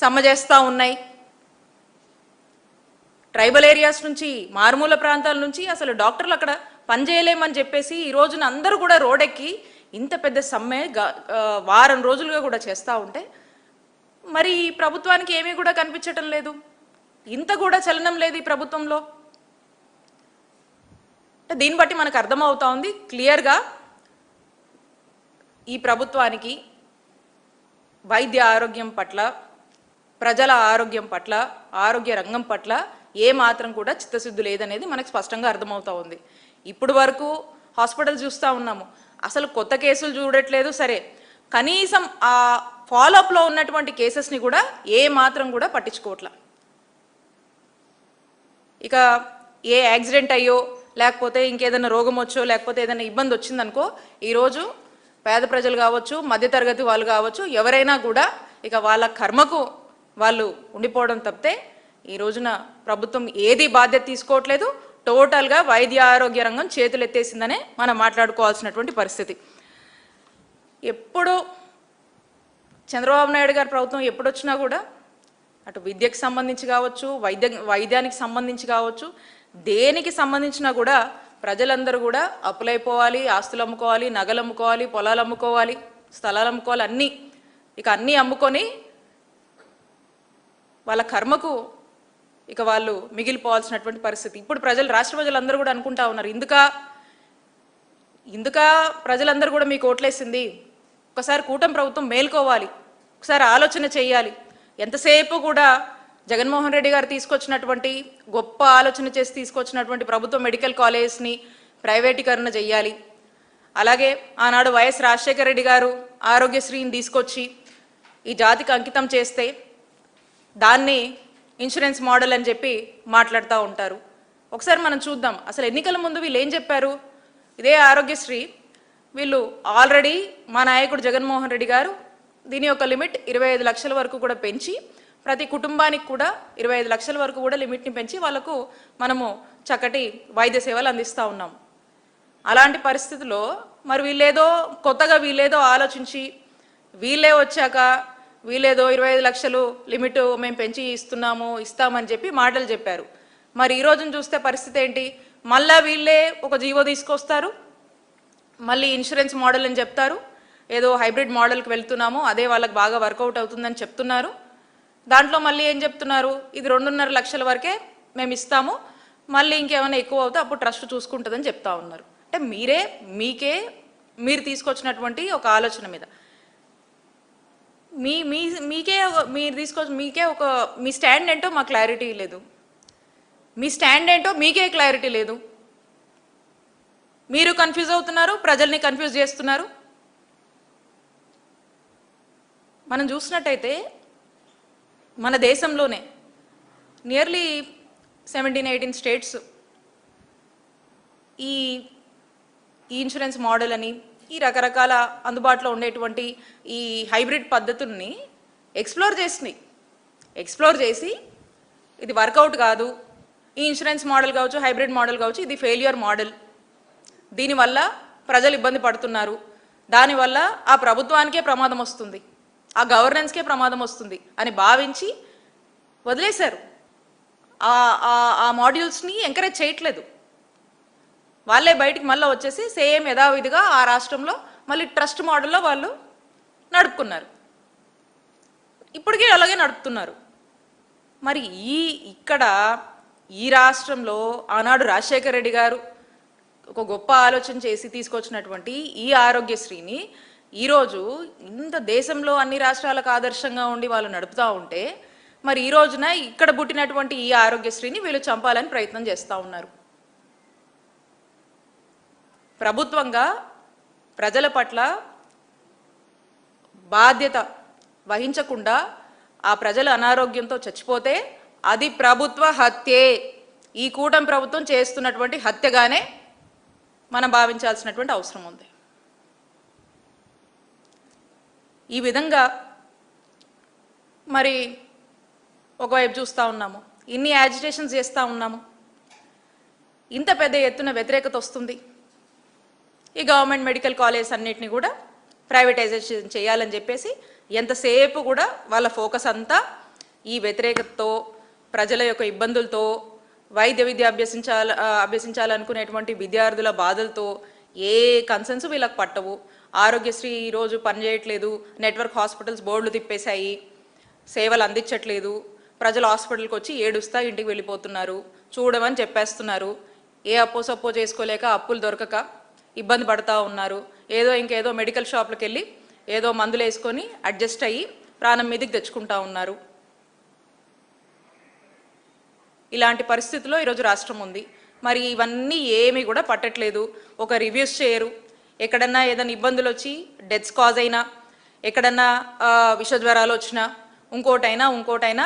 సమ్మె చేస్తూ ఉన్నాయి. ట్రైబల్ ఏరియాస్ నుంచి, మారుమూల ప్రాంతాల నుంచి అసలు డాక్టర్లు అక్కడ పనిచేయలేమని చెప్పేసి ఈ రోజున అందరూ కూడా రోడ్డెక్కి ఇంత పెద్ద సమ్మె వారం రోజులుగా కూడా చేస్తూ ఉంటే మరి ఈ ప్రభుత్వానికి ఏమీ కూడా కనిపించటం లేదు, ఇంత కూడా చలనం లేదు ఈ ప్రభుత్వంలో. దీన్ని బట్టి మనకు అర్థమవుతా ఉంది క్లియర్గా ఈ ప్రభుత్వానికి వైద్య ఆరోగ్యం పట్ల, ప్రజల ఆరోగ్యం పట్ల, ఆరోగ్య రంగం పట్ల ఏ మాత్రం కూడా చిత్తశుద్ధి లేదనేది మనకు స్పష్టంగా అర్థమవుతా ఉంది. ఇప్పుడు వరకు హాస్పిటల్ చూస్తూ ఉన్నాము, అసలు కొత్త కేసులు చూడట్లేదు. సరే, కనీసం ఆ ఫాలోఅప్లో ఉన్నటువంటి కేసెస్ని కూడా ఏ మాత్రం కూడా పట్టించుకోవట్లా. ఇక ఏ యాక్సిడెంట్ అయ్యో లేకపోతే ఇంకేదైనా రోగం వచ్చో లేకపోతే ఏదైనా ఇబ్బంది వచ్చిందనుకో, ఈరోజు పేద ప్రజలు కావచ్చు, మధ్యతరగతి వాళ్ళు కావచ్చు, ఎవరైనా కూడా ఇక వాళ్ళ కర్మకు వాళ్ళు ఉండిపోవడం తప్పితే ఈ రోజున ప్రభుత్వం ఏది బాధ్యత తీసుకోవట్లేదు. టోటల్గా వైద్య ఆరోగ్య రంగం చేతులు ఎత్తేసిందనే మనం మాట్లాడుకోవాల్సినటువంటి పరిస్థితి. ఎప్పుడు చంద్రబాబు నాయుడు గారి ప్రభుత్వం ఎప్పుడొచ్చినా కూడా అటు విద్యకు సంబంధించి కావచ్చు, వైద్యానికి సంబంధించి కావచ్చు, దేనికి సంబంధించినా కూడా ప్రజలందరూ కూడా అప్పులైపోవాలి, ఆస్తులు అమ్ముకోవాలి, నగలు అమ్ముకోవాలి, పొలాలు అమ్ముకోవాలి, స్థలాలు అమ్ముకోవాలి, అన్నీ అమ్ముకొని వాళ్ళ కర్మకు ఇక వాళ్ళు మిగిలిపోవాల్సినటువంటి పరిస్థితి. ఇప్పుడు రాష్ట్ర ప్రజలందరూ కూడా అనుకుంటా ఉన్నారు, ఇందుక ప్రజలందరూ కూడా మీకు ఓట్లేసింది, ఒకసారి కూటమి ప్రభుత్వం మేల్కోవాలి, ఒకసారి ఆలోచన చేయాలి. ఎంతసేపు కూడా జగన్మోహన్ రెడ్డి గారు తీసుకొచ్చినటువంటి గొప్ప ఆలోచన చేసి తీసుకొచ్చినటువంటి ప్రభుత్వ మెడికల్ కాలేజ్ని ప్రైవేటీకరణ చేయాలి. అలాగే ఆనాడు వైఎస్ రాజశేఖర రెడ్డి గారు ఆరోగ్యశ్రీని తీసుకొచ్చి ఈ జాతికి అంకితం చేస్తే దాన్ని ఇన్సూరెన్స్ మోడల్ అని చెప్పి మాట్లాడుతూ ఉంటారు. ఒకసారి మనం చూద్దాం, అసలు ఎన్నికల ముందు వీళ్ళు ఏం చెప్పారు. ఇదే ఆరోగ్యశ్రీ వీళ్ళు ఆల్రెడీ మా నాయకుడు జగన్మోహన్ రెడ్డి గారు దీని యొక్క లిమిట్ 25 లక్షల వరకు కూడా పెంచి ప్రతి కుటుంబానికి కూడా 25 లక్షల వరకు కూడా లిమిట్ని పెంచి వాళ్ళకు మనము చక్కటి వైద్య సేవలు అందిస్తూ ఉన్నాం. అలాంటి పరిస్థితుల్లో మరి వీళ్ళేదో ఆలోచించి వీళ్ళే వచ్చాక వీళ్ళేదో 25 లక్షలు లిమిట్ మేము పెంచి ఇస్తామని చెప్పి మాటలు చెప్పారు. మరి ఈ రోజున చూస్తే పరిస్థితి ఏంటి, మళ్ళా వీళ్ళే ఒక జీవో తీసుకొస్తారు, మళ్ళీ ఇన్సూరెన్స్ మోడల్ అని చెప్తారు, ఏదో హైబ్రిడ్ మోడల్కి వెళ్తున్నాము, అదే వాళ్ళకి బాగా వర్కౌట్ అవుతుందని చెప్తున్నారు. దాంట్లో మళ్ళీ ఏం చెప్తున్నారు, ఇది 2.5 లక్షల వరకే మేము ఇస్తాము, మళ్ళీ ఇంకేమైనా ఎక్కువ అవుతే అప్పుడు ట్రస్ట్ చూసుకుంటుందని చెప్తా ఉన్నారు. అంటే మీరు తీసుకొచ్చినటువంటి ఒక ఆలోచన మీద మీ స్టాండ్ ఏంటో మా క్లారిటీ లేదు, మీ స్టాండ్ ఏంటో మీకే క్లారిటీ లేదు. మీరు కన్ఫ్యూజ్ అవుతున్నారు, ప్రజల్ని కన్ఫ్యూజ్ చేస్తున్నారు. మనం చూసినట్టయితే మన దేశంలోనే నియర్లీ 17-18 స్టేట్స్ ఈ ఇన్సూరెన్స్ మోడల్ అని ఈ రకరకాల అందుబాటులో ఉండేటువంటి ఈ హైబ్రిడ్ పద్ధతుల్ని ఎక్స్ప్లోర్ చేసి ఇది వర్కౌట్ కాదు, ఈ ఇన్సూరెన్స్ మోడల్ కావచ్చు, హైబ్రిడ్ మోడల్ కావచ్చు, ఇది ఫెయిల్యూర్ మోడల్, దీనివల్ల ప్రజలు ఇబ్బంది పడుతున్నారు, దానివల్ల ఆ ప్రభుత్వానికే ప్రమాదం వస్తుంది, ఆ గవర్నెన్స్కే ప్రమాదం వస్తుంది అని భావించి వదిలేశారు. ఆ మాడ్యూల్స్ని ఎంకరేజ్ చేయట్లేదు. వాళ్ళే బయటికి మళ్ళీ వచ్చేసి సేమ్ యథావిధిగా ఆ రాష్ట్రంలో మళ్ళీ ట్రస్ట్ మోడల్లో వాళ్ళు నడుపుకున్నారు. ఇప్పటికీ అలాగే నడుపుతున్నారు. మరి ఇక్కడ ఈ రాష్ట్రంలో ఆనాడు రాజశేఖర రెడ్డి గారు ఒక గొప్ప ఆలోచన చేసి తీసుకొచ్చినటువంటి ఈ ఆరోగ్యశ్రీని ఈరోజు ఇంత దేశంలో అన్ని రాష్ట్రాలకు ఆదర్శంగా ఉండి వాళ్ళు నడుపుతూ ఉంటే మరి ఈ రోజున ఇక్కడ పుట్టినటువంటి ఈ ఆరోగ్యశ్రీని వీళ్ళు చంపాలని ప్రయత్నం చేస్తూ ఉన్నారు. ప్రభుత్వంగా ప్రజల పట్ల బాధ్యత వహించకుండా ఆ ప్రజల అనారోగ్యంతో చచ్చిపోతే అది ప్రభుత్వ హత్యే. ఈ కూటమి ప్రభుత్వం చేస్తున్నటువంటి హత్యగానే మనం భావించాల్సినటువంటి అవసరం ఉంది. ఈ విధంగా మరి ఒకవైపు చూస్తూ ఉన్నాము, ఇన్ని యాజిటేషన్స్ చేస్తూ ఉన్నాము, ఇంత పెద్ద ఎత్తున వ్యతిరేకత వస్తుంది. ఈ గవర్నమెంట్ మెడికల్ కాలేజ్ అన్నిటిని కూడా ప్రైవేటైజేషన్ చేయాలని చెప్పేసి ఎంతసేపు కూడా వాళ్ళ ఫోకస్ అంతా ఈ వ్యతిరేకతతో, ప్రజల యొక్క ఇబ్బందులతో, వైద్య విద్య అభ్యసించాలనుకునేటువంటి విద్యార్థుల బాధలతో ఏ కన్సర్న్స్ వీళ్ళకి పట్టవు. ఆరోగ్యశ్రీ ఈరోజు పనిచేయట్లేదు, నెట్వర్క్ హాస్పిటల్స్ బోర్డులు తిప్పేశాయి, సేవలు అందించట్లేదు, ప్రజలు హాస్పిటల్కి వచ్చి ఏడుస్తా ఇంటికి వెళ్ళిపోతున్నారు, చూడమని చెప్పేస్తున్నారు. ఏ అప్పో సప్పో చేసుకోలేక, అప్పులు దొరకక ఇబ్బంది పడతా ఉన్నారు. ఇంకేదో మెడికల్ షాప్లకు వెళ్ళి ఏదో మందులు వేసుకొని అడ్జస్ట్ అయ్యి ప్రాణం మీదకి తెచ్చుకుంటా ఉన్నారు. ఇలాంటి పరిస్థితుల్లో ఈరోజు రాష్ట్రం ఉంది. మరి ఇవన్నీ ఏమీ కూడా పట్టట్లేదు. ఒక రివ్యూస్ చేయరు. ఎక్కడన్నా ఏదైనా ఇబ్బందులు వచ్చి డెత్స్ కాజ్ అయినా, ఎక్కడన్నా విషజ్వరాలు వచ్చినా, ఇంకోటైనా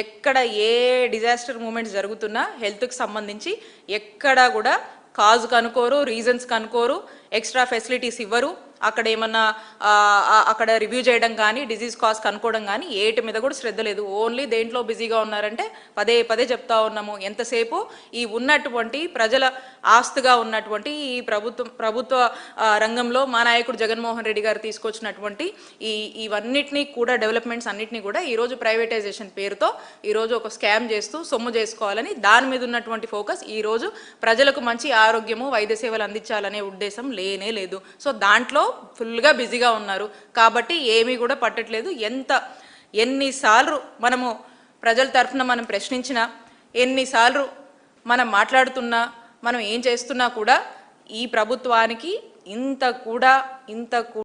ఎక్కడ ఏ డిజాస్టర్ మూమెంట్స్ జరుగుతున్నా హెల్త్కి సంబంధించి ఎక్కడా కూడా కాజు కనుకోరు, రీజన్స్ కనుకోరు, ఎక్స్ట్రా ఫెసిలిటీస్ ఇవ్వరు. అక్కడ ఏమన్నా అక్కడ రివ్యూ చేయడం కానీ, డిజీజ్ కాజ్ కనుక్కోవడం కానీ ఏటి మీద కూడా శ్రద్ధ లేదు. ఓన్లీ దేంట్లో బిజీగా ఉన్నారంటే పదే చెప్తా ఉన్నాము. ఎంతసేపు ఈ ఉన్నటువంటి ప్రజల ఆస్తిగా ఉన్నటువంటి ఈ ప్రభుత్వ రంగంలో మా నాయకుడు జగన్మోహన్ రెడ్డి గారు తీసుకొచ్చినటువంటి ఇవన్నిటినీ కూడా, డెవలప్మెంట్స్ అన్నిటినీ కూడా ఈరోజు ప్రైవేటైజేషన్ పేరుతో ఈరోజు ఒక స్కామ్ చేస్తూ సొమ్ము చేసుకోవాలని దాని మీద ఉన్నటువంటి ఫోకస్. ఈరోజు ప్రజలకు మంచి ఆరోగ్యము, వైద్య సేవలు అందించాలనే ఉద్దేశం లేనే లేదు. సో దాంట్లో ఫుల్గా బిజీగా ఉన్నారు. కాబట్టి ఏమీ కూడా పట్టట్లేదు. ఎన్నిసార్లు మనము ప్రజల తరఫున మనం ప్రశ్నించినా, ఎన్నిసార్లు మనం మాట్లాడుతున్నా, మనం ఏం చేస్తున్నా కూడా ఈ ప్రభుత్వానికి ఇంత కూడా